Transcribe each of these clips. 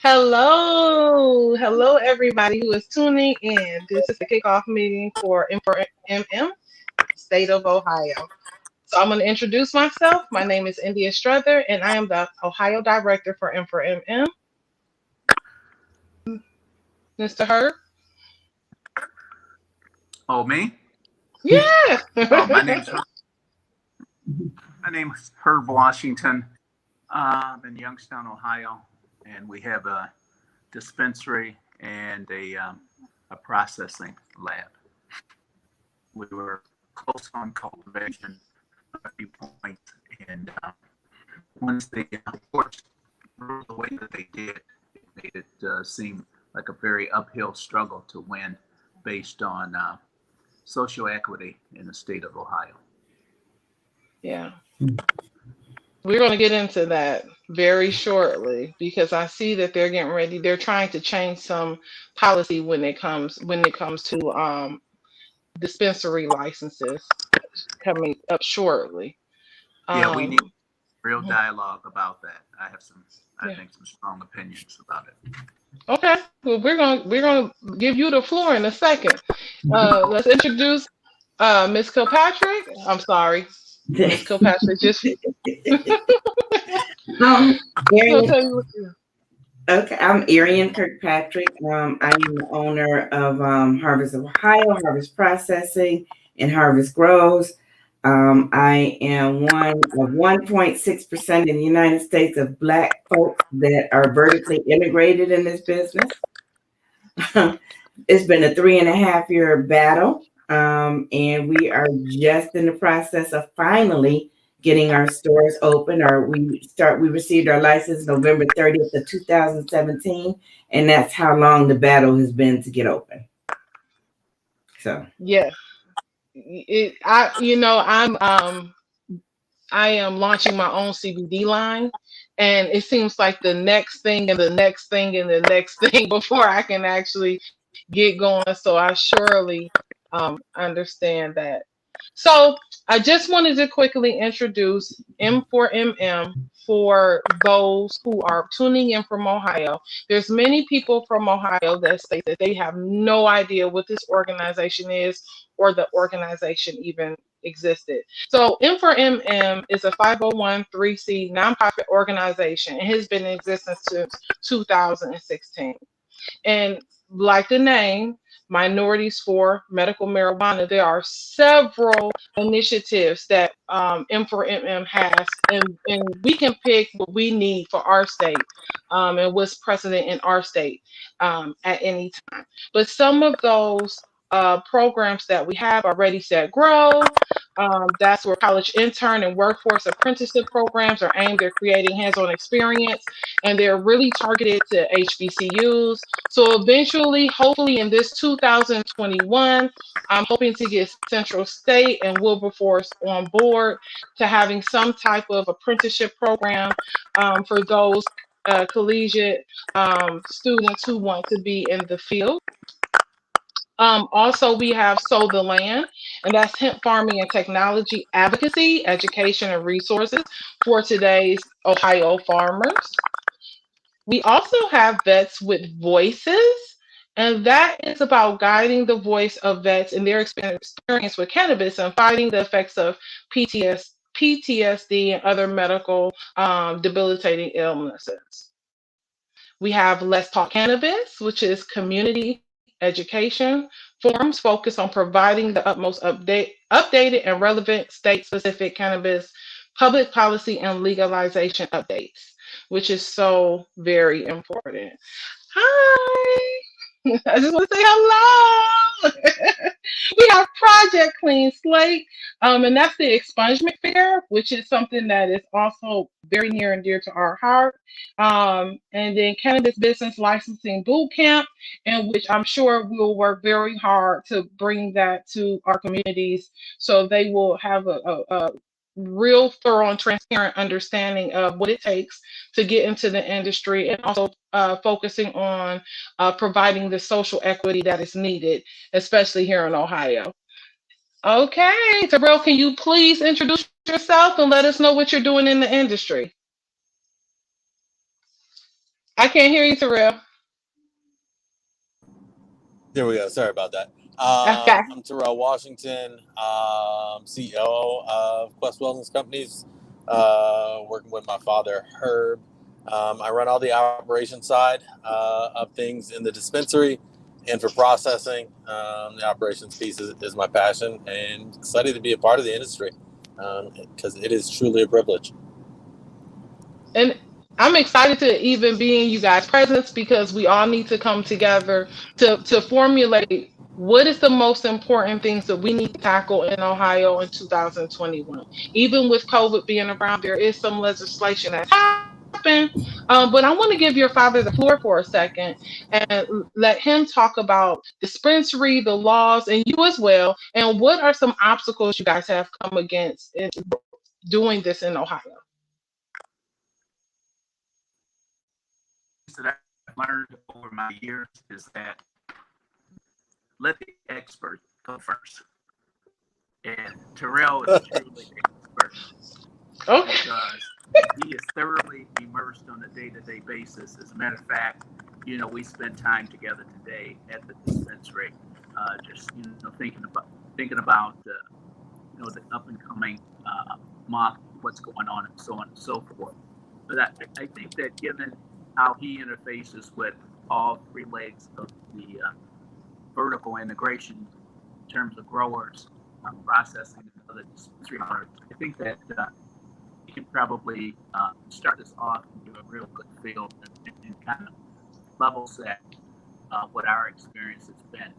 Hello, everybody who is tuning in. This is the kickoff meeting for M4MM, State of Ohio. So I'm going to introduce myself. My name is India Struther, and I am the Ohio Director for M4MM. Mr. Herb? Oh, me? Yes. Oh, my name is Herb Washington. I'm in Youngstown, Ohio, and we have a dispensary and a processing lab. We were close on cultivation at a few points, and once they forced the way that they did, it made it seem like a very uphill struggle to win based on social equity in the state of Ohio. Yeah. We're going to get into that very shortly because I see that they're getting ready. They're trying to change some policy when it comes to dispensary licenses coming up shortly. Yeah, we need Um, real dialogue about that. I yeah. think, some strong opinions about it. Okay. Well, we're gonna give you the floor in a second. Let's introduce Miss Kilpatrick. I'm sorry, Miss Kilpatrick. Just Um, so Arian, tell you what you. okay, I'm Arian Kirkpatrick. I am the owner of Harvest of Ohio, Harvest Processing, and Harvest Grows. I am one of 1.6% in the United States of Black folks that are vertically integrated in this business. It's been a 3.5 year battle, and we are just in the process of finally getting our stores open. Or we received our license November 30th of 2017, and that's how long the battle has been to get open. So Yes. I am launching my own CBD line, and it seems like the next thing and the next thing and the next thing before I can actually get going. So I surely understand that. So I just wanted to quickly introduce M4MM for those who are tuning in from Ohio. There's many people from Ohio that say that they have no idea what this organization is or the organization even existed. So M4MM is a 501(c) nonprofit organization. It has been in existence since 2016. And like the name, Minorities for Medical Marijuana, there are several initiatives that M4MM has, and we can pick what we need for our state and what's precedent in our state at any time. But some of those programs that we have are Ready, Set, Grow. That's where college intern and workforce apprenticeship programs are aimed at creating hands-on experience, and they're really targeted to HBCUs. So eventually, hopefully in this 2021, I'm hoping to get Central State and Wilberforce on board to having some type of apprenticeship program for those collegiate students who want to be in the field. Also, we have Sow the Land, and that's hemp farming and technology advocacy, education, and resources for today's Ohio farmers. We also have Vets with Voices, and that is about guiding the voice of vets in their experience with cannabis and fighting the effects of PTSD and other medical debilitating illnesses. We have Let's Talk Cannabis, which is community education forums focused on providing the utmost updated and relevant state-specific cannabis public policy and legalization updates, which is so very important. Hi. I just want to say hello. We have Project Clean Slate, and that's the expungement fair, which is something that is also very near and dear to our heart. And then Cannabis Business Licensing Boot Camp, in which I'm sure we'll work very hard to bring that to our communities so they will have a real thorough and transparent understanding of what it takes to get into the industry, and also focusing on providing the social equity that is needed, especially here in Ohio. Okay, Terrell, can you please introduce yourself and let us know what you're doing in the industry? I can't hear you, Terrell. There we go. Sorry about that. Okay. I'm Terrell Washington, CEO of Quest Wellness Companies, working with my father, Herb. I run all the operation side of things in the dispensary and for processing. The operations piece is my passion, and excited to be a part of the industry because it is truly a privilege. And I'm excited to even be in you guys' presence because we all need to come together to formulate what is the most important things that we need to tackle in Ohio in 2021. Even with COVID being around, there is some legislation that's happened. But I want to give your father the floor for a second and let him talk about dispensary, the laws, and you as well. And what are some obstacles you guys have come against in doing this in Ohio? That I've learned over my years is that let the expert go first. And Terrell is truly an expert Okay. because he is thoroughly immersed on a day-to-day basis. As a matter of fact, we spent time together today at the dispensary, just thinking about the up and coming month, what's going on, and so on and so forth. But I think that given how he interfaces with all three legs of the vertical integration in terms of growers, processing, and other dispensary owners, I think that he can probably start us off and give a real good feel and kind of level set what our experience has been.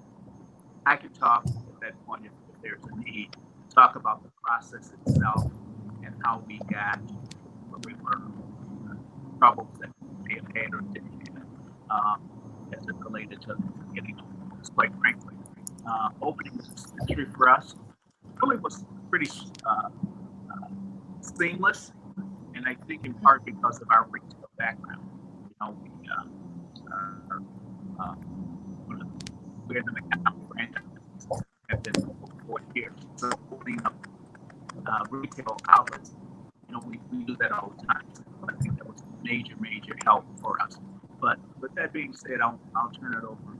I can talk at that point if there's a need, talk about the process itself and how we got where we were, troubles that we have had or didn't have as it related to getting them. Quite frankly, opening the dispensary for us really was pretty seamless, and I think in part because of our retail background. We're in the McDonald's franchise have been for 40 years, so opening up retail outlets, we do that all the time. So I think that was a major help for us. But with that being said, I'll turn it over to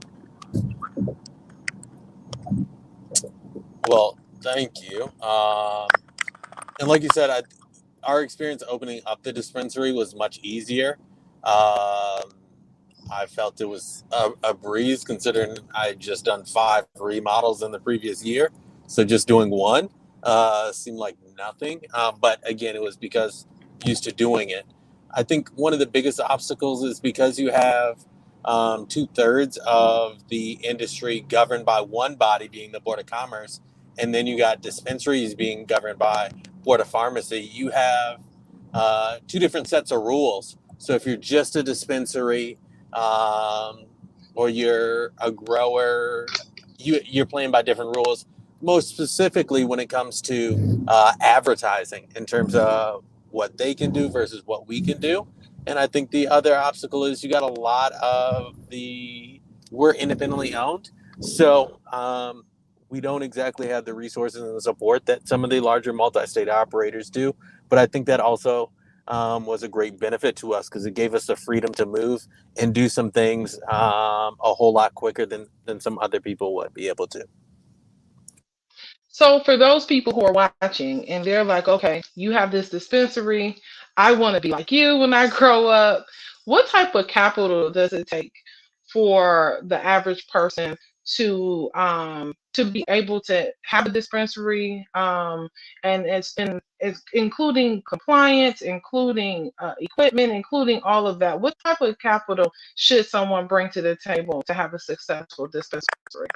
Well, thank you. And like you said, our experience opening up the dispensary was much easier. I felt it was a breeze considering I had just done 5 remodels in the previous year. So just doing one seemed like nothing. But again, it was because used to doing it. I think one of the biggest obstacles is because you have 2/3 of the industry governed by one body, being the Board of Commerce, and then you got dispensaries being governed by Board of Pharmacy. You have 2 different sets of rules. So if you're just a dispensary, or you're a grower, you're playing by different rules. Most specifically, when it comes to advertising, in terms of what they can do versus what we can do. And I think the other obstacle is you got a lot of we're independently owned, so we don't exactly have the resources and the support that some of the larger multi-state operators do. But I think that also was a great benefit to us because it gave us the freedom to move and do some things a whole lot quicker than some other people would be able to. So for those people who are watching and they're like, okay, you have this dispensary. I want to be like you when I grow up. What type of capital does it take for the average person to be able to have a dispensary and it's including compliance, including equipment, including all of that. What type of capital should someone bring to the table to have a successful dispensary?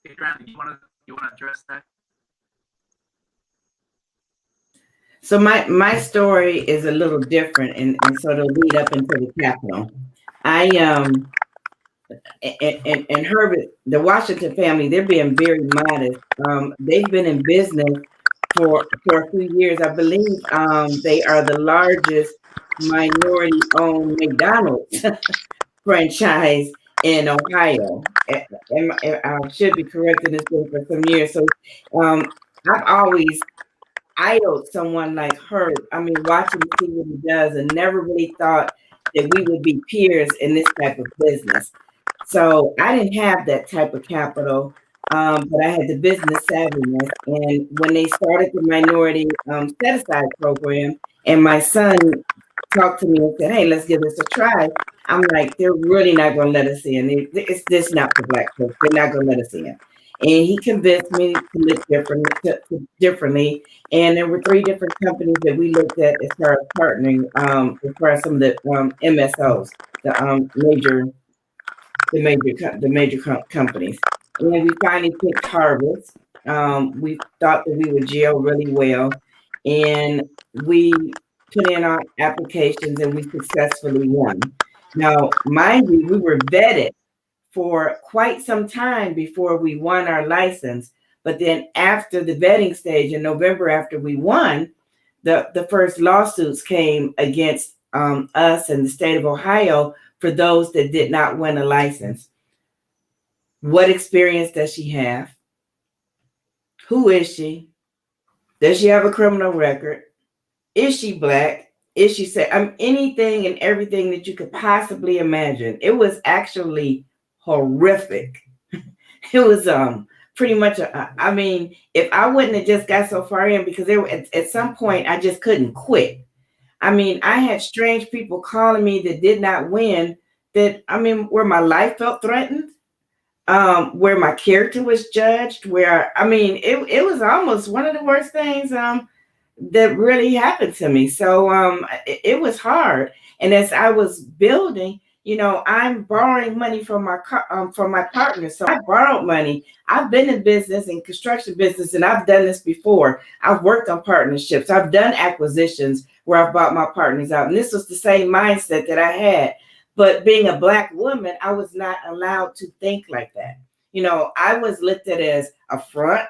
Adrian, you want to address that? So my story is a little different and sort of lead up into the Capitol. I and Herbert, the Washington family, they're being very modest. They've been in business for a few years. I believe they are the largest minority-owned McDonald's franchise in Ohio. And I should be correcting this thing for some years. So I've always idoled someone like her. I mean, watching to see what he does, and never really thought that we would be peers in this type of business. So I didn't have that type of capital, but I had the business savviness. And when they started the minority set aside program, and my son talked to me and said, "Hey, let's give this a try." I'm like, "They're really not going to let us in. It's this not for Black folks. They're not going to let us in." And he convinced me to look differently. And there were 3 different companies that we looked at as far as partnering, as far as some of the MSOs, the major companies. And then we finally picked Harvest. We thought that we would gel really well, and we put in our applications and we successfully won. Now, mind you, we were vetted for quite some time before we won our license. But then after the vetting stage in November, after we won, the first lawsuits came against us and the state of Ohio for those that did not win a license. What experience does she have? Who is she? Does she have a criminal record? Is she Black? Is she say anything and everything that you could possibly imagine? It was actually horrific. It was pretty much I mean, if I wouldn't have just got so far in, because there at some point I just couldn't quit. I mean, I had strange people calling me that did not win, that I mean, where my life felt threatened, where my character was judged, where I mean, it was almost one of the worst things that really happened to me. So it was hard. And as I was building, you know, I'm borrowing money from my partners. So I borrowed money. I've been in business and construction business, and I've done this before. I've worked on partnerships. I've done acquisitions where I've bought my partners out. And this was the same mindset that I had. But being a Black woman, I was not allowed to think like that. You know, I was looked at as a front,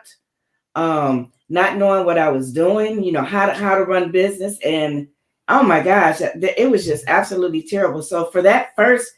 not knowing what I was doing, you know, how to run business. And oh my gosh, it was just absolutely terrible. So for that first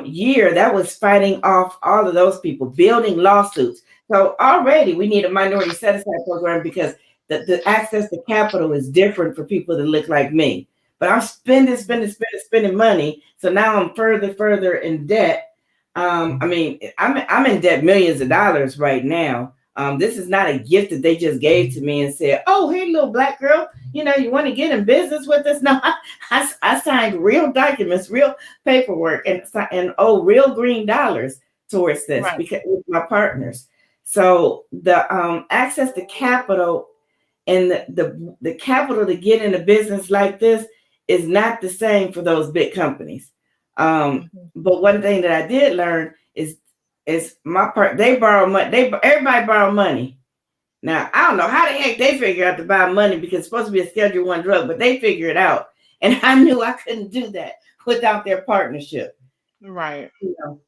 year, that was fighting off all of those people, building lawsuits. So already we need a minority set aside program, because the access to capital is different for people that look like me. But I'm spending money. So now I'm further in debt. I mean, I'm in debt millions of dollars right now. This is not a gift that they just gave to me and said, "Oh, hey, little Black girl, you know, you want to get in business with us?" No, I signed real documents, real paperwork, and real green dollars towards this, right, because with my partners. So the access to capital and the capital to get in a business like this is not the same for those big companies. But one thing that I did learn is my part. They borrow money. Everybody borrow money. Now I don't know how the heck they figure out to buy money, because it's supposed to be a Schedule I drug, but they figure it out. And I knew I couldn't do that without their partnership. Right. You know,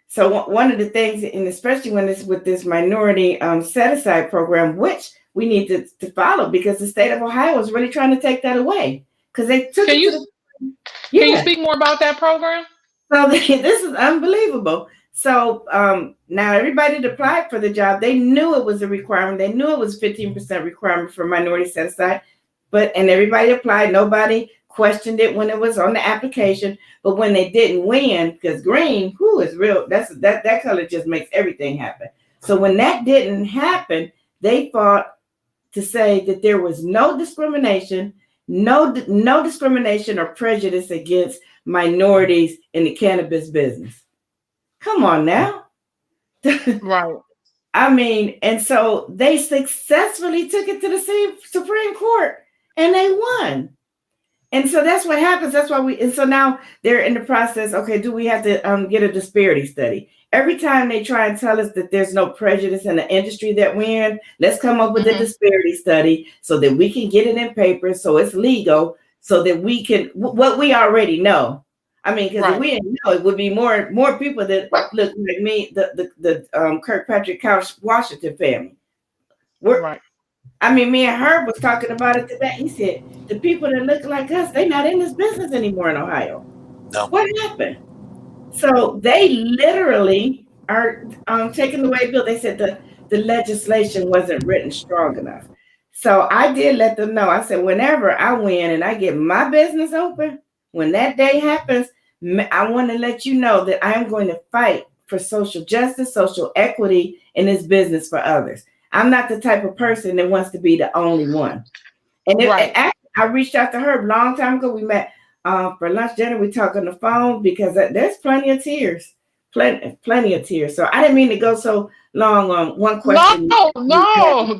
so one of the things, and especially when it's with this minority set aside program, which we need to follow, because the state of Ohio is really trying to take that away, because they took Can you speak more about that program? So this is unbelievable. So now everybody that applied for the job, they knew it was a requirement. They knew it was 15% requirement for minority set aside, and everybody applied. Nobody questioned it when it was on the application. But when they didn't win, because green, who is real? That color just makes everything happen. So when that didn't happen, they fought to say that there was no discrimination, no discrimination or prejudice against minorities in the cannabis business. Come on now. Right. I mean, and so they successfully took it to the Supreme Court, and they won. And so that's what happens. That's why and so now they're in the process. Okay, do we have to get a disparity study? Every time they try and tell us that there's no prejudice in the industry that we're in, let's come up with a disparity study so that we can get it in paper, so it's legal, so that we can, what we already know. I mean, because if we didn't know, it would be more people that look like me, the Kirkpatrick Couch Washington family. I mean, me and Herb was talking about it today. He said, the people that look like us, they're not in this business anymore in Ohio. No. What happened? So they literally are taking away bill. They said the the legislation wasn't written strong enough. So I did let them know. I said, whenever I win and I get my business open, when that day happens, I want to let you know that I am going to fight for social justice, social equity in this business for others. I'm not the type of person that wants to be the only one. And Right. actually, I reached out to her a long time ago. We met for lunch, dinner. We talked on the phone because there's plenty of tears, plenty of tears. So I didn't mean to go so long on one No, question. no,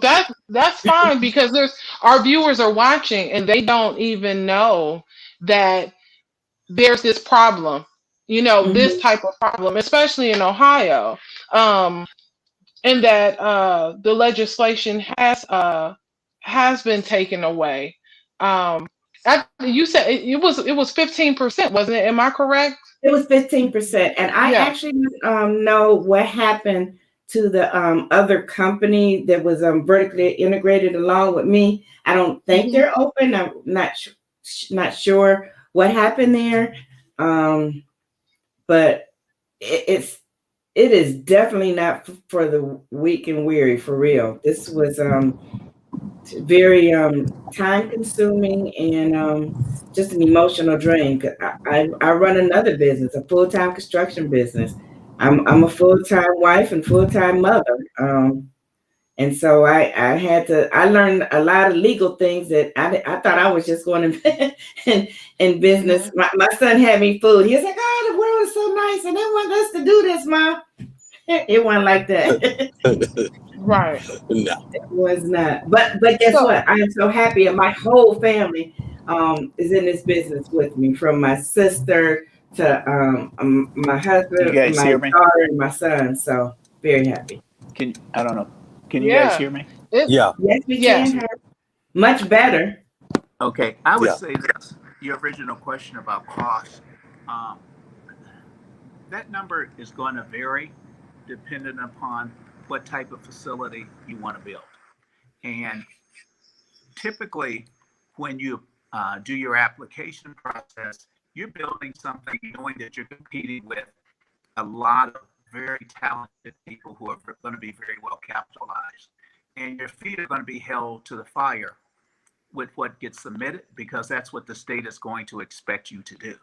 that's fine because there's our viewers are watching and they don't even know that there's this problem, this Mhm. type of problem, especially in Ohio, and that the legislation has been taken away. Um, you said it was 15%, wasn't it? Am I correct? It was 15%. And I Yeah. actually know what happened to the other company that was vertically integrated along with me. I don't think Hmm. they're open. I'm not sure what happened there. But it is definitely not for the weak and weary, for real. This was very time consuming and just an emotional drain. 'Cause I run another business, a full time construction business. I'm a full time wife and full time mother. And so I had to, I learned a lot of legal things that I thought I was just going to in business. Hmm. My son had me fooled. He was like, oh, the world is so nice and they want us to do this, Mom. It wasn't like that. Right. No. It was not. But guess So what? I am so happy and my whole family is in this business with me, from my sister to my Can you husband, guys my hear me? daughter, and my son. So very happy. I don't know. Can you guys yeah, hear me? it Yeah. Yes, we yes. can. Much better. Okay, I would Yeah. say this. Your original question about cost, um, that number is going to vary depending upon what type of facility you want to build. And typically, when you do your application process, you're building something knowing that you're competing with a lot of very talented people who are going to be very well capitalized. And your feet are going to be held to the fire with what gets submitted because that's what the state is going to expect you to do.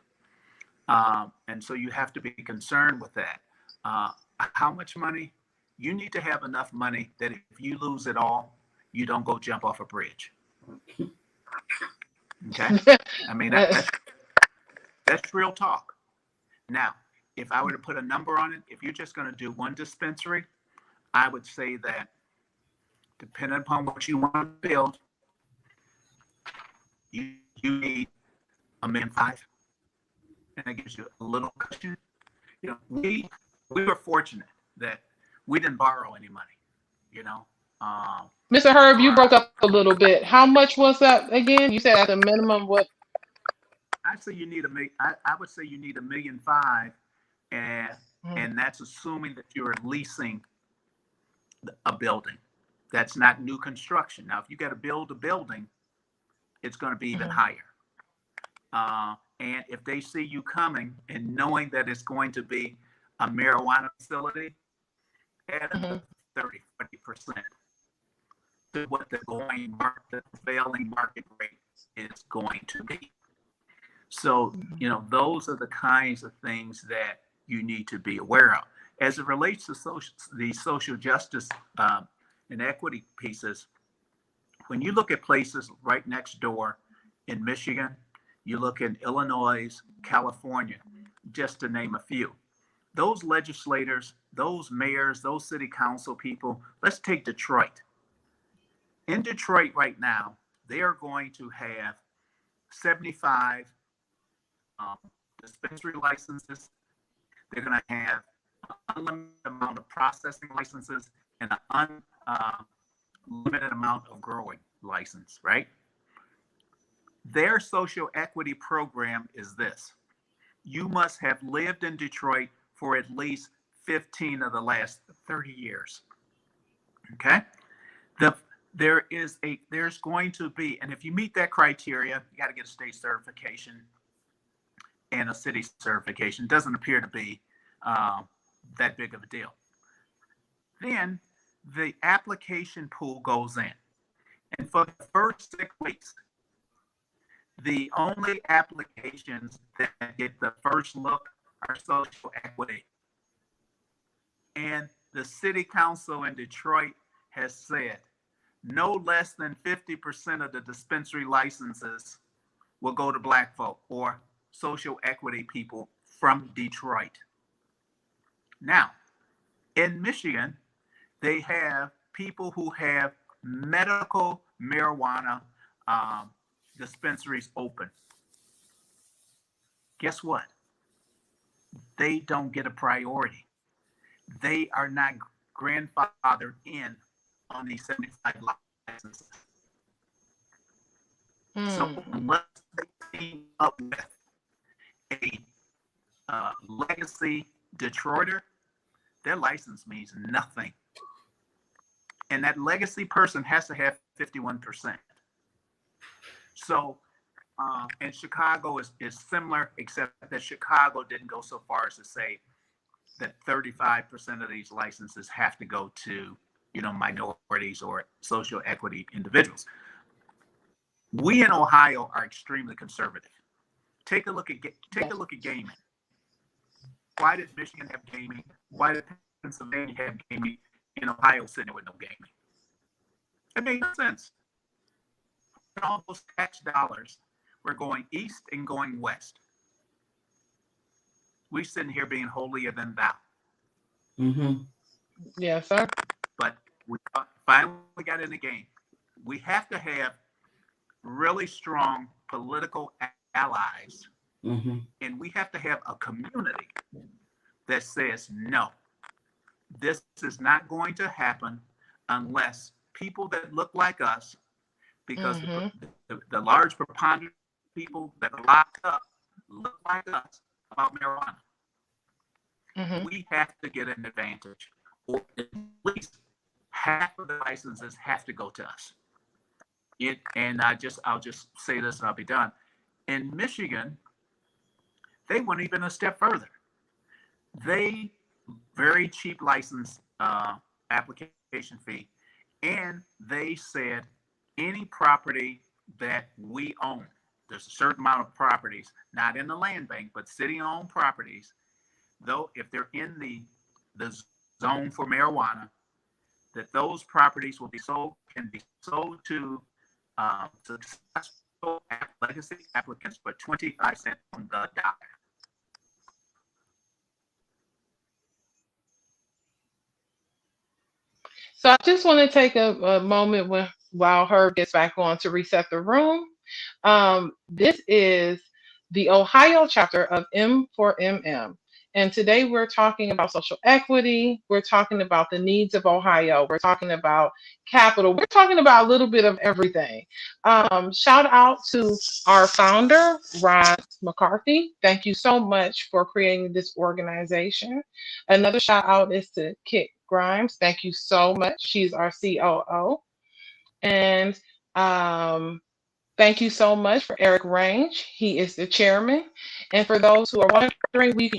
And so you have to be concerned with that. Uh, how much money? You need to have enough money that if you lose it all, you don't go jump off a bridge. Okay? I mean, that's real talk. Now, if I were to put a number on it, if you're just going to do one dispensary, I would say that depending upon what you want to build, you need $1.5 million, and that gives you a little cushion. We were fortunate that we didn't borrow any money. You know, Mr. Herb, for you broke our, up a little bit. How much was that again? You said at the minimum what? I'd say you need I would say you need $1.5 million, and Mhm. and that's assuming that you're leasing a building. That's not new construction. Now, if you got to build a building, it's going to be even Mhm. higher. And if they see you coming and knowing that it's going to be a marijuana facility, add Mhm. another 30-40% to what the prevailing market rate is going to be. So, those are the kinds of things that you need to be aware of. As it relates to the social justice and equity pieces, when you look at places right next door in Michigan, you look in Illinois, California, just to name a few. Those legislators, those mayors, those city council people, let's take Detroit. In Detroit right now, they are going to have 75 um, dispensary licenses. They're going to have an unlimited amount of processing licenses and an unlimited amount of growing license, right? Their social equity program is this: you must have lived in Detroit for at least 15 of the last 30 years. Okay? There's going to be, and if you meet that criteria, you got to get a state certification and a city certification. It doesn't appear to be that big of a deal. Then the application pool goes in. And for the first 6 weeks, the only applications that get the first look are social equity. And the city council in Detroit has said no less than 50% of the dispensary licenses will go to Black folk or social equity people from Detroit. Now, in Michigan, they have people who have medical marijuana dispensaries open. Guess what? They don't get a priority. They are not grandfathered in on these 75 licenses. So unless they team up with a legacy Detroiter, their license means nothing. And that legacy person has to have 51%. So, and Chicago is similar, except that Chicago didn't go so far as to say that 35% of these licenses have to go to, minorities or social equity individuals. We in Ohio are extremely conservative. Take a look at gaming. Why did Michigan have gaming? Why did Pennsylvania have gaming? In Ohio, sitting there with no gaming. It made no sense. All those tax dollars were going east and going west. We sitting here being holier than thou. Mm-hmm. Yes, sir. But we finally got in the game. We have to have really strong political allies, and we have to have a community that says no. This is not going to happen unless people that look like us, because the large preponderance of people that are locked up look like us about marijuana. We have to get an advantage, or at least half of the licenses have to go to us. I'll just say this and I'll be done. In Michigan, they went even a step further. They very cheap license application fee, and they said any property that we own, there's a certain amount of properties, not in the land bank, but city-owned properties, though if they're in the zone for marijuana, that those properties can be sold to successful legacy applicants for 25 cents on the dollar. So I just want to take a moment while Herb gets back on to reset the room. This is the Ohio chapter of M4MM. And today we're talking about social equity. We're talking about the needs of Ohio. We're talking about capital. We're talking about a little bit of everything. Shout out to our founder, Ron McCarthy. Thank you so much for creating this organization. Another shout out is to Kit Grimes. Thank you so much. She's our COO. And thank you so much for Eric Range. He is the chairman. And for those who are wondering, we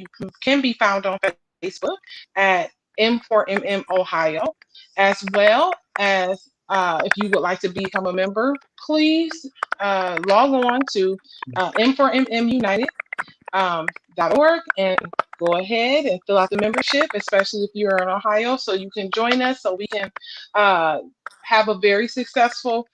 can be found on Facebook at M4MM Ohio, as well as if you would like to become a member, please log on to M4MMUnited.org and go ahead and fill out the membership, especially if you're in Ohio, so you can join us so we can have a very successful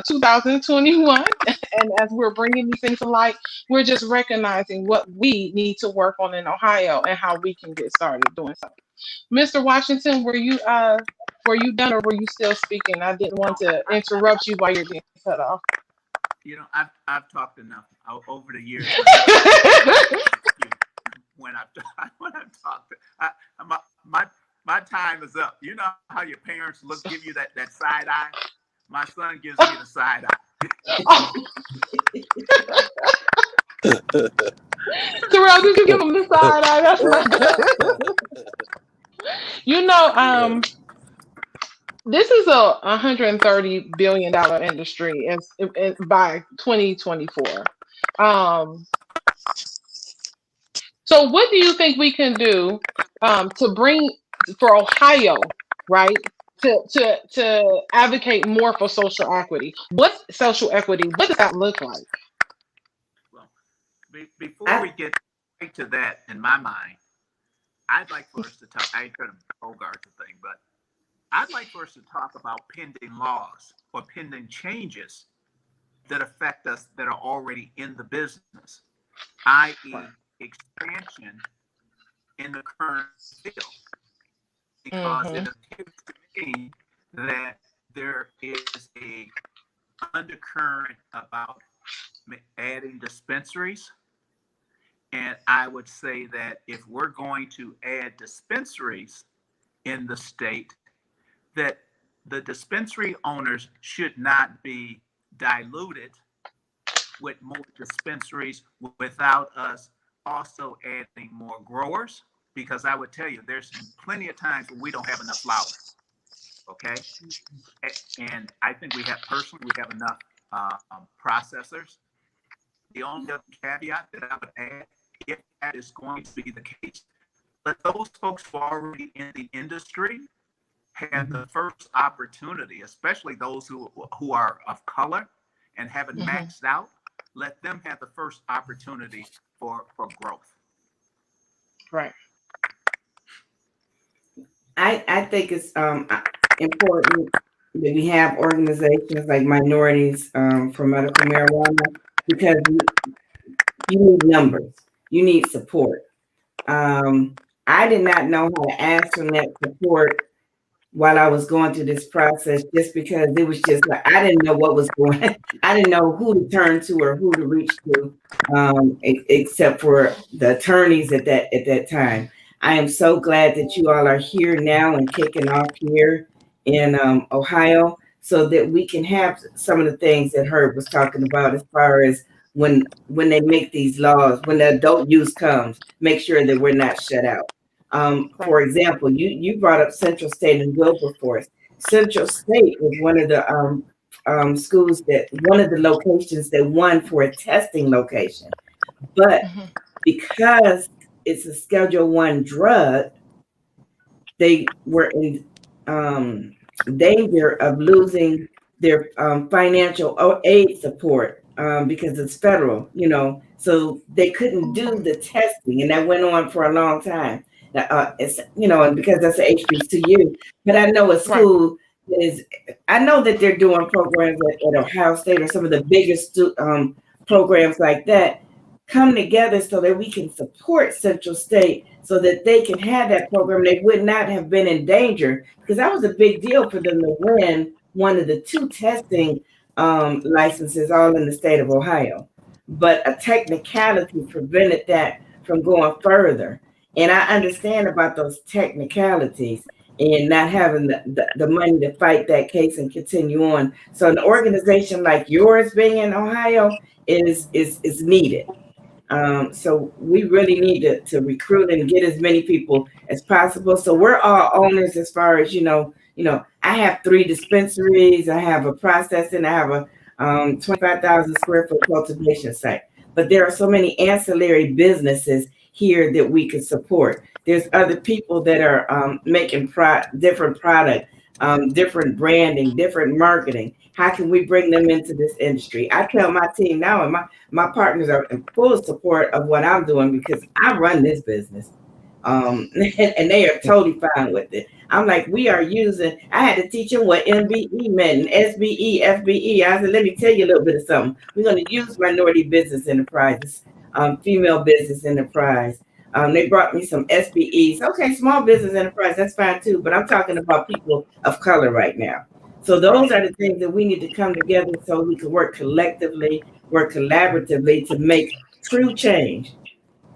2021. And as we're bringing these things to light, we're just recognizing what we need to work on in Ohio and how we can get started doing so. Mr. Washington, were you done or were you still speaking? I didn't want to interrupt you while you're being cut off. I've talked enough over the years. when I've talked, my time is up. You know how your parents give you that side eye? My son gives me the side eye. Terrell, did you give him the side eye? That's not good. This is a $130 billion industry by 2024. So what do you think we can do to bring for Ohio, right, to advocate more for social equity. What's social equity? What does that look like? Well, before I, we get right to that, in my mind, I'd like for us to talk. I ain't trying to bogart the thing, but I'd like for us to talk about pending laws or pending changes that affect us that are already in the business, i.e., expansion in the current field, because Mm-hmm. it appears to me that there is a undercurrent about adding dispensaries. And I would say that if we're going to add dispensaries in the state, that the dispensary owners should not be diluted with more dispensaries without us also adding more growers. Because I would tell you, there's plenty of times when we don't have enough flower. Okay. And I think we have, personally, we have enough processors. The only other caveat that I would add, if that is going to be the case, let those folks who are already in the industry have the first opportunity, especially those who are of color and haven't Mm-hmm. maxed out. Let them have the first opportunity for growth. Right. I think it's important that we have organizations like minorities for medical marijuana because you need numbers, you need support. I did not know how to ask for that support while I was going through this process, just because it was just like I didn't know what was going on. I didn't know who to turn to or who to reach to, except for the attorneys at that time. I am so glad that you all are here now and kicking off here in Ohio, so that we can have some of the things that Herb was talking about as far as when they make these laws, when the adult use comes, make sure that we're not shut out. Right. For example, you brought up Central State and Wilberforce. Central State was one of the schools that one of the locations that won for a testing location, but Mm-hmm. because it's a Schedule One drug, they were in danger of losing their financial aid support because it's federal, so they couldn't do the testing, and that went on for a long time. Now, it's and because that's a HBCU, but I know a Right. school is. I know that they're doing programs at Ohio State or some of the biggest programs like that come together so that we can support Central State so that they can have that program. They would not have been in danger because that was a big deal for them to win one of the two testing licenses all in the state of Ohio. But a technicality prevented that from going further. And I understand about those technicalities and not having the money to fight that case and continue on. So an organization like yours being in Ohio is needed. So we really need to recruit and get as many people as possible. So we're all owners as far as I have 3 dispensaries, I have a processing, I have a 25,000 square foot cultivation site. But there are so many ancillary businesses here that we could support. There's other people that are making different product, different branding, different marketing. How can we bring them into this industry? I tell my team now, and my partners are in full support of what I'm doing because I run this business. And they are totally fine with it. I'm like, I had to teach them what MBE meant and SBE, FBE. I said, let me tell you a little bit of something. We're going to use minority business enterprises, female business enterprise. They brought me some SBEs. Okay, small business enterprise, that's fine too. But I'm talking about people of color right now. So those are the things that we need to come together so we can work collectively, work collaboratively to make true change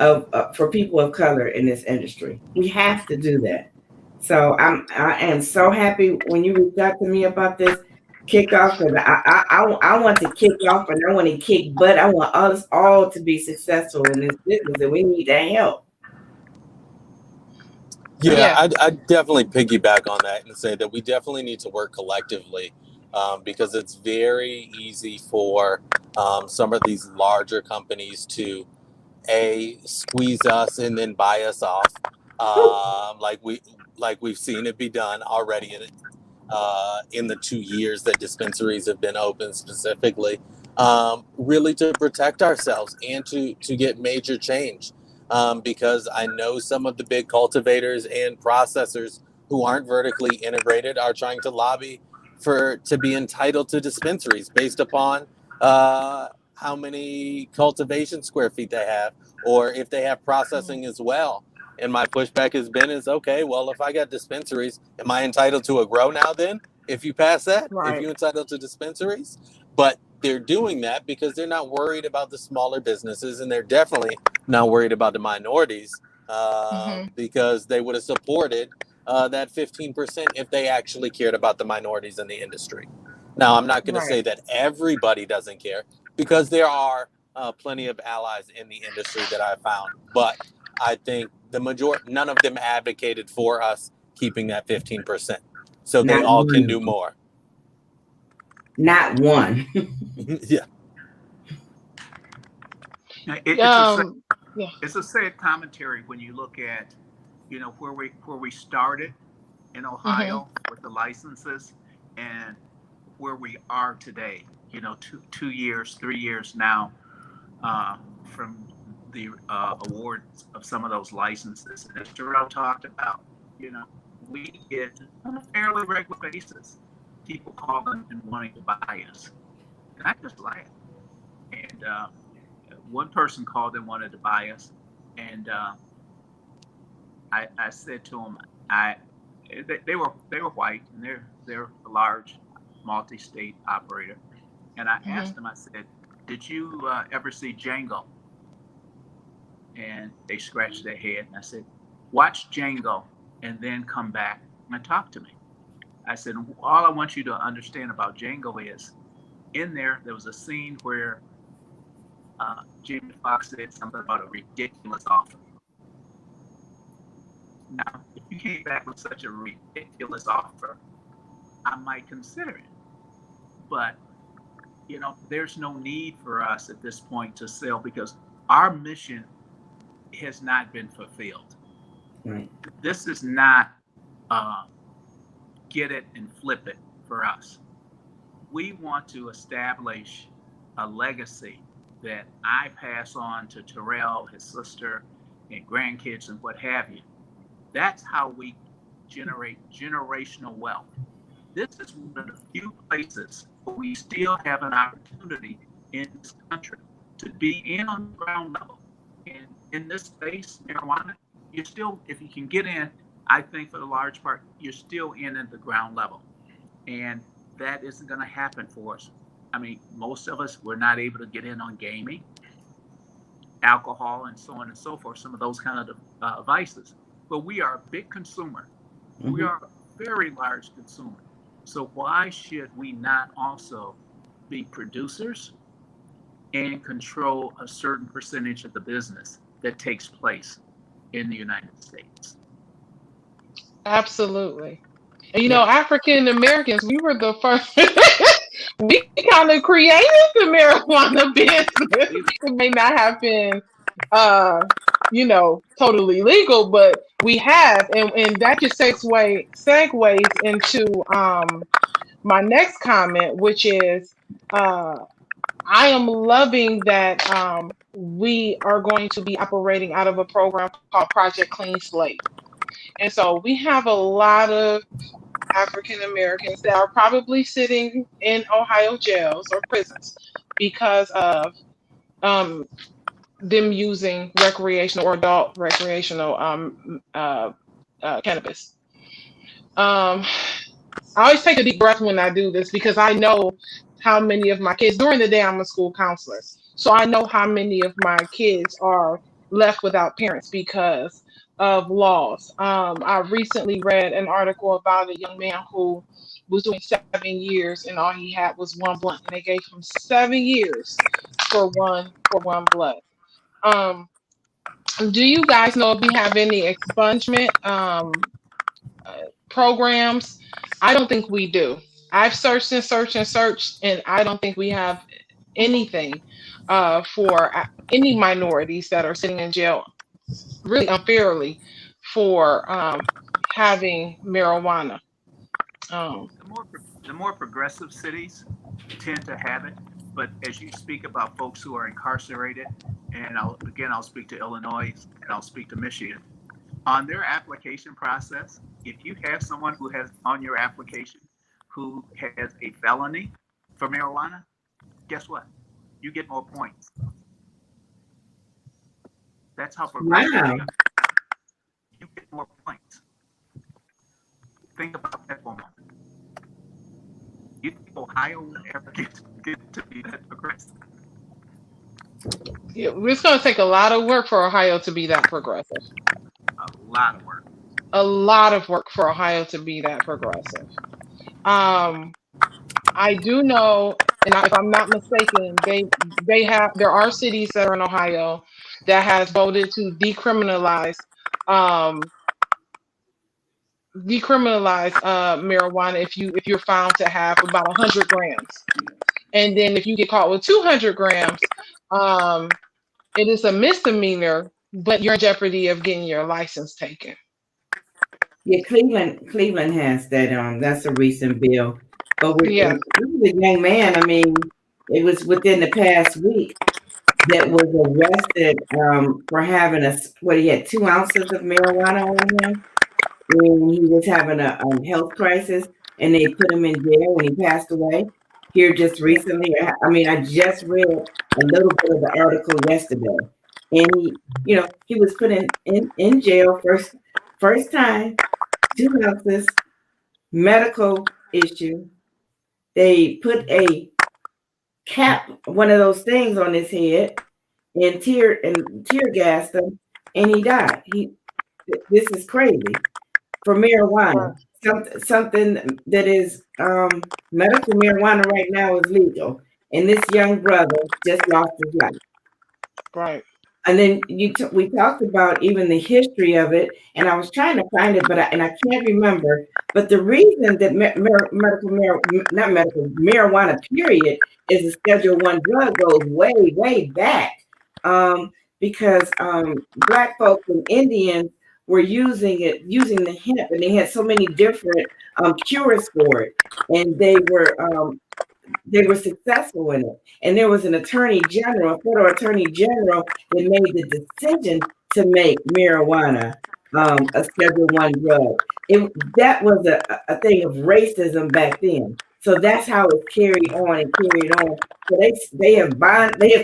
of for people of color in this industry. We have to do that. So I am so happy when you reached out to me about this kickoff because I want to kick off and I want to kick butt. I want us all to be successful in this business and we need that help. Yeah, Yeah. I'd definitely piggyback on that and say that we definitely need to work collectively because it's very easy for some of these larger companies to squeeze us and then buy us off, like we've seen it be done already in the 2 years that dispensaries have been open specifically, really to protect ourselves and to get major change. Because I know some of the big cultivators and processors who aren't vertically integrated are trying to lobby to be entitled to dispensaries based upon how many cultivation square feet they have, or if they have processing as well. And my pushback has been is, okay, well, if I got dispensaries, am I entitled to a grow now then? If you pass that, if Right. you're entitled to dispensaries? But they're doing that because they're not worried about the smaller businesses, and they're definitely not worried about the minorities, because they would have supported that 15% if they actually cared about the minorities in the industry. Now, I'm not going to Right. say that everybody doesn't care, because there are plenty of allies in the industry that I found, but I think the majority, none of them advocated for us keeping that 15%. So they Not all can one. do more. Not one. Yeah. Yeah. It's a sad commentary when you look at, where we started in Ohio with the licenses and where we are today. 2 years, 3 years now from the awards of some of those licenses. And as Terrell talked about, we get on a fairly regular basis people calling and wanting to buy us, and I just laugh. And one person called and wanted to buy us, and I said to them, they were white, and they're a large multi-state operator, and I asked them, I said, "Did you ever see Django?" And they scratched their head, and I said, "Watch Django, and then come back and talk to me." I said, "All I want you to understand about Django is, in there was a scene where Jamie Foxx said something about a ridiculous offer. Now, if you came back with such a ridiculous offer, I might consider it. But, there's no need for us at this point to sell, because our mission has not been fulfilled. Right. This is not get it and flip it for us. We want to establish a legacy that I pass on to Terrell, his sister, and grandkids, and what have you. That's how we generate generational wealth. This is one of the few places where we still have an opportunity in this country to be in on the ground level. And in this space, marijuana, you're still, if you can get in, I think for the large part, you're still in at the ground level. And that isn't going to happen for us. I mean, most of us were not able to get in on gaming, alcohol, and so on and so forth, some of those kind of vices. But we are a big consumer. We are a very large consumer. So why should we not also be producers and control a certain percentage of the business that takes place in the United States? Absolutely. And African Americans, we were the first. We kind of created the marijuana business. It may not have been, totally legal, but we have, and that just segues into my next comment, which is, I am loving that we are going to be operating out of a program called Project Clean Slate. And so we have a lot of African Americans that are probably sitting in Ohio jails or prisons because of them using recreational or adult recreational cannabis. I always take a deep breath when I do this because I know how many of my kids, during the day, I'm a school counselor. So I know how many of my kids are left without parents because of laws. I recently read an article about a young man who was doing 7 years and all he had was one blunt, and they gave him 7 years for one blunt. Um, do you guys know if we have any expungement programs? I don't think we do. I've searched and searched and searched, and I don't think we have anything for any minorities that are sitting in jail really unfairly for having marijuana. Oh, The more progressive cities tend to have it, but as you speak about folks who are incarcerated, and I'll speak to Illinois and I'll speak to Michigan on their application process. If you have someone who has on your application who has a felony for marijuana, guess what? You get more points. That's how progressive they Wow. are. You get more points. Think about that for a moment. You think Ohio would ever get to be that progressive? yeah, it's going to take a lot of work for Ohio to be that progressive. A lot of work. A lot of work for Ohio to be that progressive. Um, I do know, and if I'm not mistaken, there are cities that are in Ohio that has voted to um, decriminalize marijuana if you're found to have about 100 grams, and then if you get caught with 200 grams, um, it is a misdemeanor, but you're in jeopardy of getting your license taken. Yeah, Cleveland has that. That's a recent bill. But Yeah, this is a young man. I mean, it was within the past week that was arrested for having what he had 2 ounces of marijuana on him when he was having a health crisis, and they put him in jail when he passed away here just recently. I mean, I just read a little bit of the article yesterday, and he was put in jail first time, 2 ounces, medical issue. They put a cap, one of those things on his head, and tear gassed him, and he died. This is crazy for right, marijuana. Something that is medical marijuana right now is legal, and this young brother just lost his life. right. And then we talked about even the history of it, and I was trying to find it, but I can't remember. But the reason that not medical marijuana period is a Schedule 1 drug goes way back, because Black folks and Indians were using the hemp, and they had so many different cures for it, and they were successful in it. And there was an attorney general, a federal attorney general, that made the decision to make marijuana a Schedule 1 drug. That was a thing of racism back then. So that's how it's carried on and carried on. So they have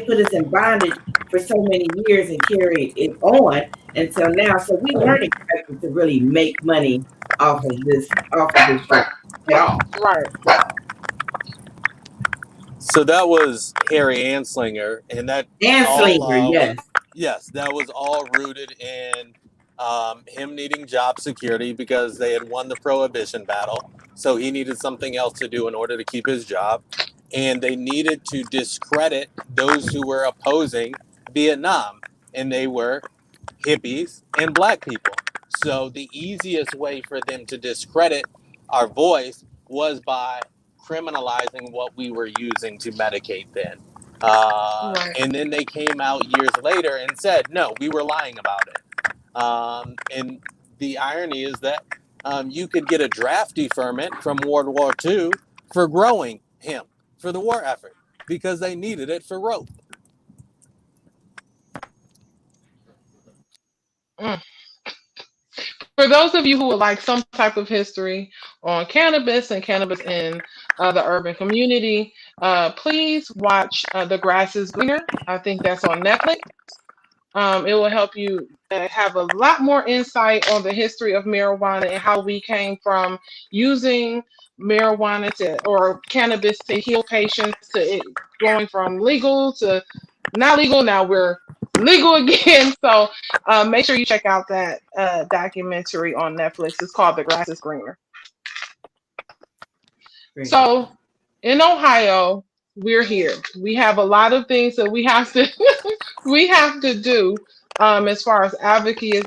put us in bondage for so many years and carried it on until now. So we weren't expected to really make money off of this drug at all. Right. So that was Harry Anslinger, and that And all Slinger, yes. yes, that was all rooted in him needing job security because they had won the prohibition battle. So he needed something else to do in order to keep his job, and they needed to discredit those who were opposing Vietnam, and they were hippies and Black people. So the easiest way for them to discredit our voice was by criminalizing what we were using to medicate then. Right. And then they came out years later and said, no, we were lying about it. And the irony is that you could get a draft deferment from World War II for growing hemp for the war effort because they needed it for rope. Mm. For those of you who would like some type of history on cannabis and cannabis in the urban community, please watch The Grass is Greener. I think that's on Netflix. It will help you have a lot more insight on the history of marijuana and how we came from using marijuana or cannabis to heal patients to it going from legal to not legal. Now we're legal again. So make sure you check out that documentary on Netflix. It's called The Grass is Greener. Great. So in Ohio, we're here. We have a lot of things that we have to we have to do as far as advocacy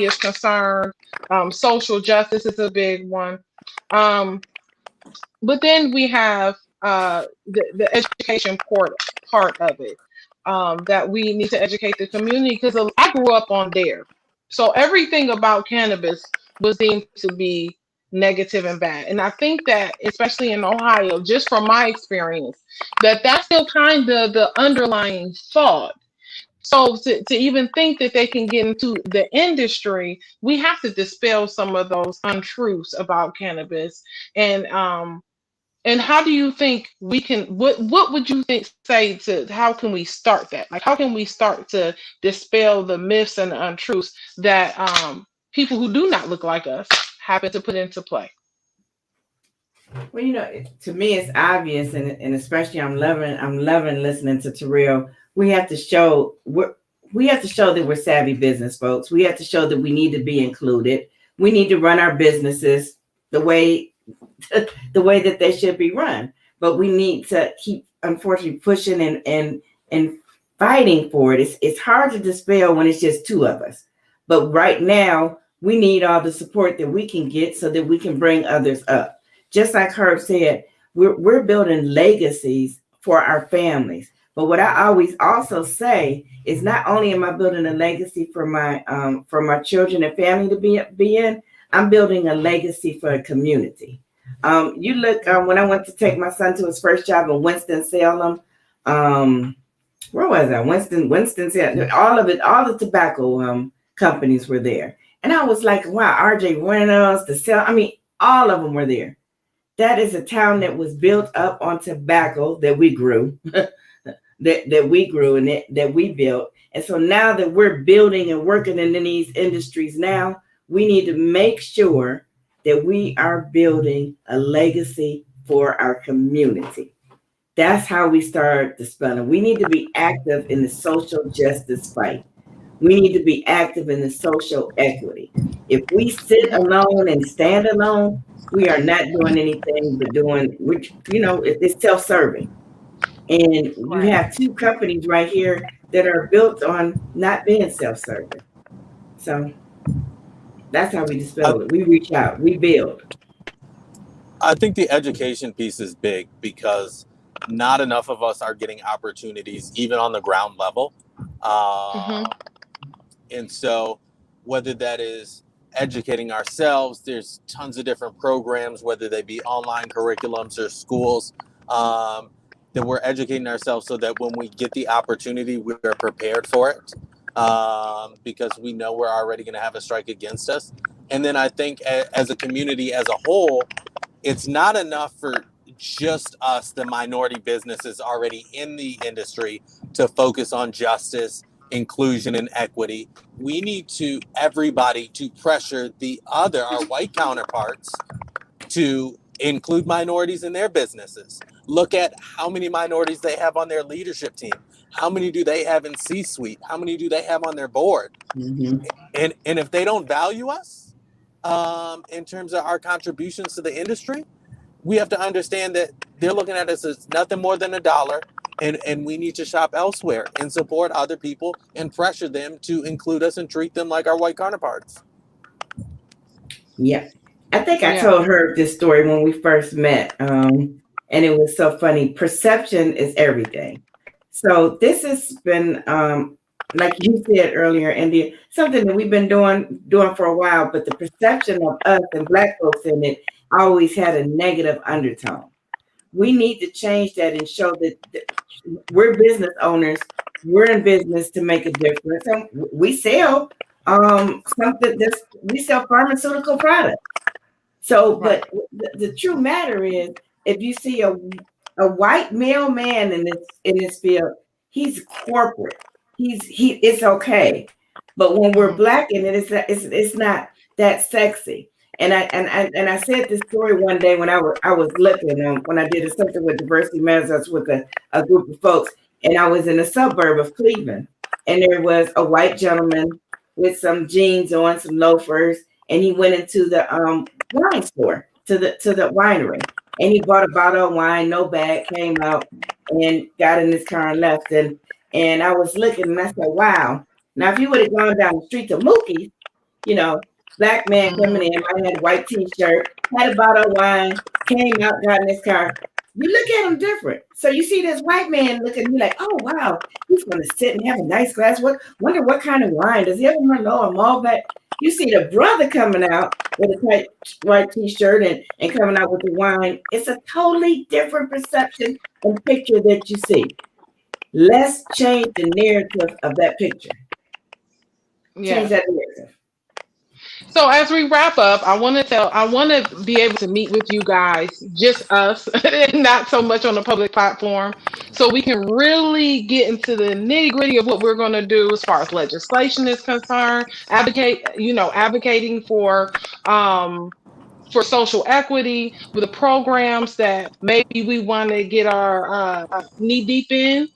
is concerned. Social justice is a big one. But then we have the education part of it, that we need to educate the community because I grew up on there. So everything about cannabis was deemed to be negative and bad. And I think that, especially in Ohio, just from my experience, that that's still kind of the underlying thought. So to even think that they can get into the industry, we have to dispel some of those untruths about cannabis. And how do you think we can, what would you think, say, to how can we start that? Like, how can we start to dispel the myths and the untruths that people who do not look like us happen to put into play? Well, to me, it's obvious, and especially I'm loving listening to Terrell. We have to show that we're savvy business folks. We have to show that we need to be included. We need to run our businesses the way that they should be run. But we need to keep, unfortunately, pushing and fighting for it. It's hard to dispel when it's just two of us. But right now, we need all the support that we can get so that we can bring others up. Just like Herb said, we're building legacies for our families. But what I always also say is, not only am I building a legacy for my children and family to be in, I'm building a legacy for a community. You look, when I went to take my son to his first job in Winston-Salem, where was I? Winston-Salem, all the tobacco companies were there. And I was like, wow, RJ Reynolds, all of them were there. That is a town that was built up on tobacco that we grew, that we grew and that we built. And so now that we're building and working in these industries now, we need to make sure that we are building a legacy for our community. That's how we start dispelling. We need to be active in the social justice fight. We need to be active in the social equity. If we sit alone and stand alone, we are not doing anything but it's self-serving. And you have two companies right here that are built on not being self-serving. So that's how we dispel it. We reach out, we build. I think the education piece is big because not enough of us are getting opportunities, even on the ground level. And so whether that is educating ourselves, there's tons of different programs, whether they be online curriculums or schools, that we're educating ourselves so that when we get the opportunity, we're prepared for it, because we know we're already going to have a strike against us. And then I think as a community as a whole, it's not enough for just us, the minority businesses already in the industry, to focus on justice, inclusion, and equity. We need everybody to pressure our white counterparts to include minorities in their businesses. Look at how many minorities they have on their leadership team. How many do they have in C-suite? How many do they have on their board? Mm-hmm. And if they don't value us in terms of our contributions to the industry, we have to understand that they're looking at us as nothing more than $1, and we need to shop elsewhere and support other people and pressure them to include us and treat them like our white counterparts. Yeah. I think I told her this story when we first met, and it was so funny. Perception is everything. So this has been, like you said earlier, India, something that we've been doing for a while, but the perception of us and Black folks in it always had a negative undertone. We need to change that and show that we're business owners. We're in business to make a difference. And we sell we sell pharmaceutical products. So, but the true matter is, if you see a white male man in this field, he's corporate. It's okay. But when we're Black in it, it's not that sexy. And I said this story one day when I was looking, when I did something with Diversity Matters with a group of folks, and I was in a suburb of Cleveland, and there was a white gentleman with some jeans on, some loafers, and he went into the wine store, to the winery, and he bought a bottle of wine, no bag, came out and got in his car and left. And I was looking and I said, wow. Now if you would have gone down the street to Mookie's, Black man coming in, I had a white t-shirt, had a bottle of wine, came out, got in his car, you look at him different. So you see this white man look at me like, oh wow, he's gonna sit and have a nice glass. Wonder what kind of wine does he have? Merlot or Malbec? You see the brother coming out with a tight white t-shirt and coming out with the wine. It's a totally different perception and picture that you see. Let's change the narrative of that picture. Change that narrative. So as we wrap up, I want to be able to meet with you guys, just us, and not so much on the public platform, so we can really get into the nitty gritty of what we're going to do as far as legislation is concerned, advocating for social equity with the programs that maybe we want to get our knee deep in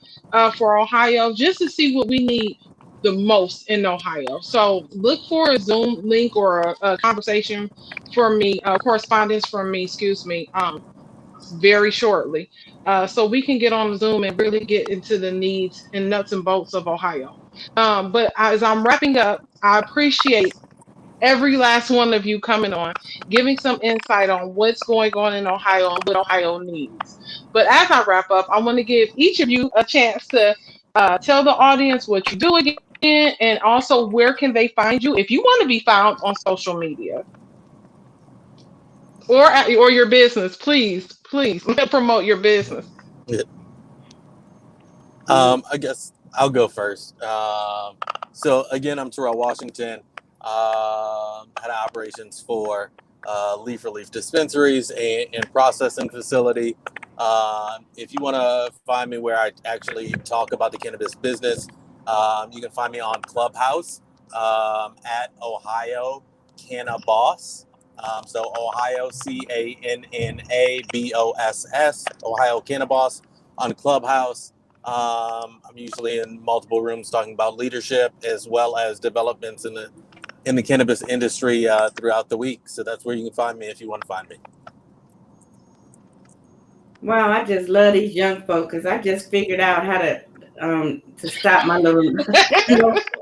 for Ohio, just to see what we need the most in Ohio. So look for a Zoom link or a conversation for me, correspondence from me, excuse me, very shortly. So we can get on Zoom and really get into the needs and nuts and bolts of Ohio. But as I'm wrapping up, I appreciate every last one of you coming on, giving some insight on what's going on in Ohio and what Ohio needs. But as I wrap up, I want to give each of you a chance to tell the audience what you do again, and also where can they find you if you want to be found on social media or your business. Please promote your business. I guess I'll go first. So again, I'm Terrell Washington, head of operations for Leaf Relief Dispensaries and Processing Facility. If you want to find me where I actually talk about the cannabis business, you can find me on Clubhouse at Ohio Cannaboss. So Ohio CANNABOSS, Ohio Cannaboss on Clubhouse. I'm usually in multiple rooms talking about leadership as well as developments in the cannabis industry throughout the week. So that's where you can find me if you want to find me. Wow, I just love these young folks because I just figured out how to stop my little,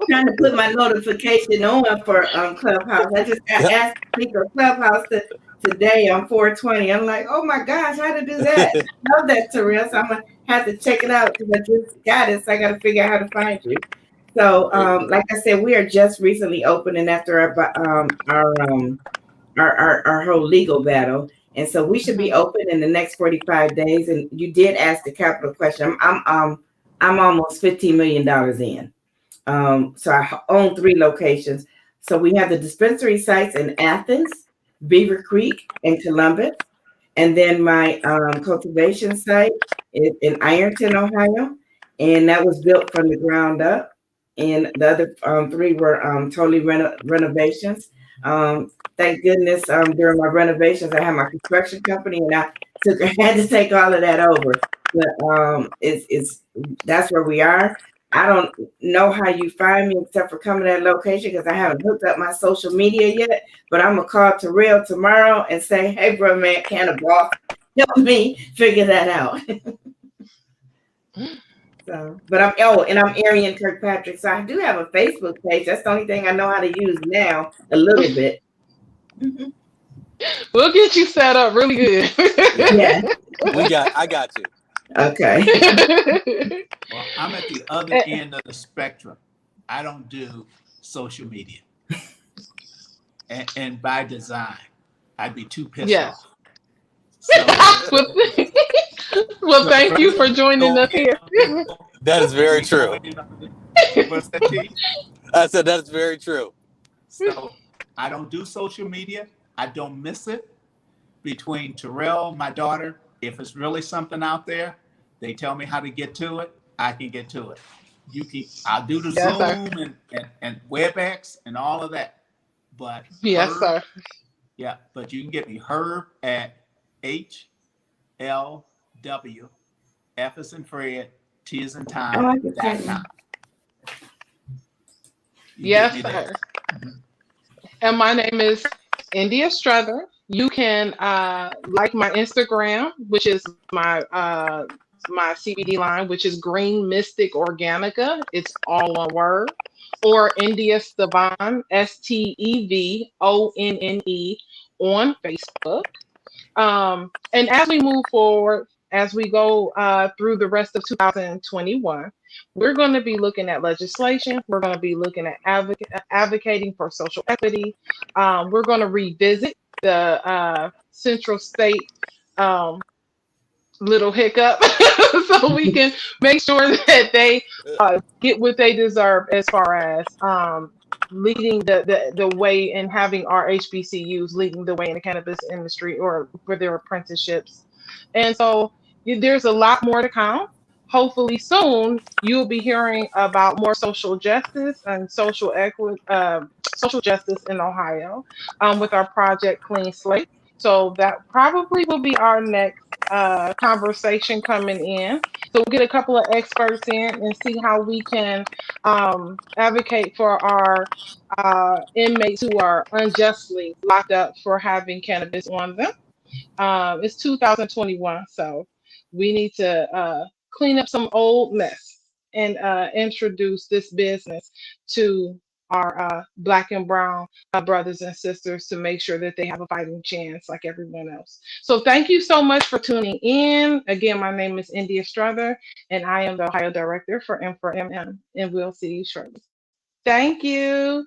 trying to put my notification on for Clubhouse. I just got asked to speak on Clubhouse today on 420. I'm like, oh my gosh, how to do that? I love that, Terrell. So I'm gonna have to check it out because I just got it. So I got to figure out how to find you. So, like I said, we are just recently opening after our whole legal battle. And so we should be open in the next 45 days. And you did ask the capital question. I'm almost $15 million in. So I own 3 locations. So we have the dispensary sites in Athens, Beaver Creek, and Columbus. And then my cultivation site is in Ironton, Ohio. And that was built from the ground up. And the other 3 were totally renovations. Thank goodness during my renovations, I had my construction company and I had to take all of that over. But that's where we are. I don't know how you find me except for coming to that location because I haven't hooked up my social media yet. But I'm going to call Terrell tomorrow and say, hey, bro, man, Cannaboss, help me figure that out. So, but I'm Arian Kirkpatrick. So I do have a Facebook page. That's the only thing I know how to use now a little bit. We'll get you set up really good. Yeah. I got you. Okay. Well, I'm at the other end of the spectrum. I don't do social media. And by design, I'd be too pissed off. So, well, thank you for joining us here. That is very true. What's that, T? I said that's very true. So I don't do social media. I don't miss it. Between Terrell, my daughter, if it's really something out there, they tell me how to get to it. I can get to it. I'll do the Zoom and WebEx and all of that. But yes, Herb, sir. Yeah, but you can get me Herb at HLW, F as in Fred, T as in time. Yes, sir. And my name is India Struther. You can like my Instagram, which is my CBD line, which is Green Mystic Organica. It's all one word. Or India Stevonne, STEVONNE on Facebook. And as we move forward, as we go through the rest of 2021, we're going to be looking at legislation. We're going to be looking at advocating for social equity. We're going to revisit the Central State little hiccup so we can make sure that they get what they deserve as far as leading the way and having our HBCUs leading the way in the cannabis industry or for their apprenticeships. And so there's a lot more to come. Hopefully soon you'll be hearing about more social justice and social equity, social justice in Ohio with our project Clean Slate. So that probably will be our next conversation coming in. So we'll get a couple of experts in and see how we can advocate for our inmates who are unjustly locked up for having cannabis on them. It's 2021, so we need to clean up some old mess and introduce this business to our black and brown brothers and sisters to make sure that they have a fighting chance like everyone else. So thank you so much for tuning in. Again, my name is India Struther, and I am the Ohio Director for M4MM, and we'll see you shortly. Thank you.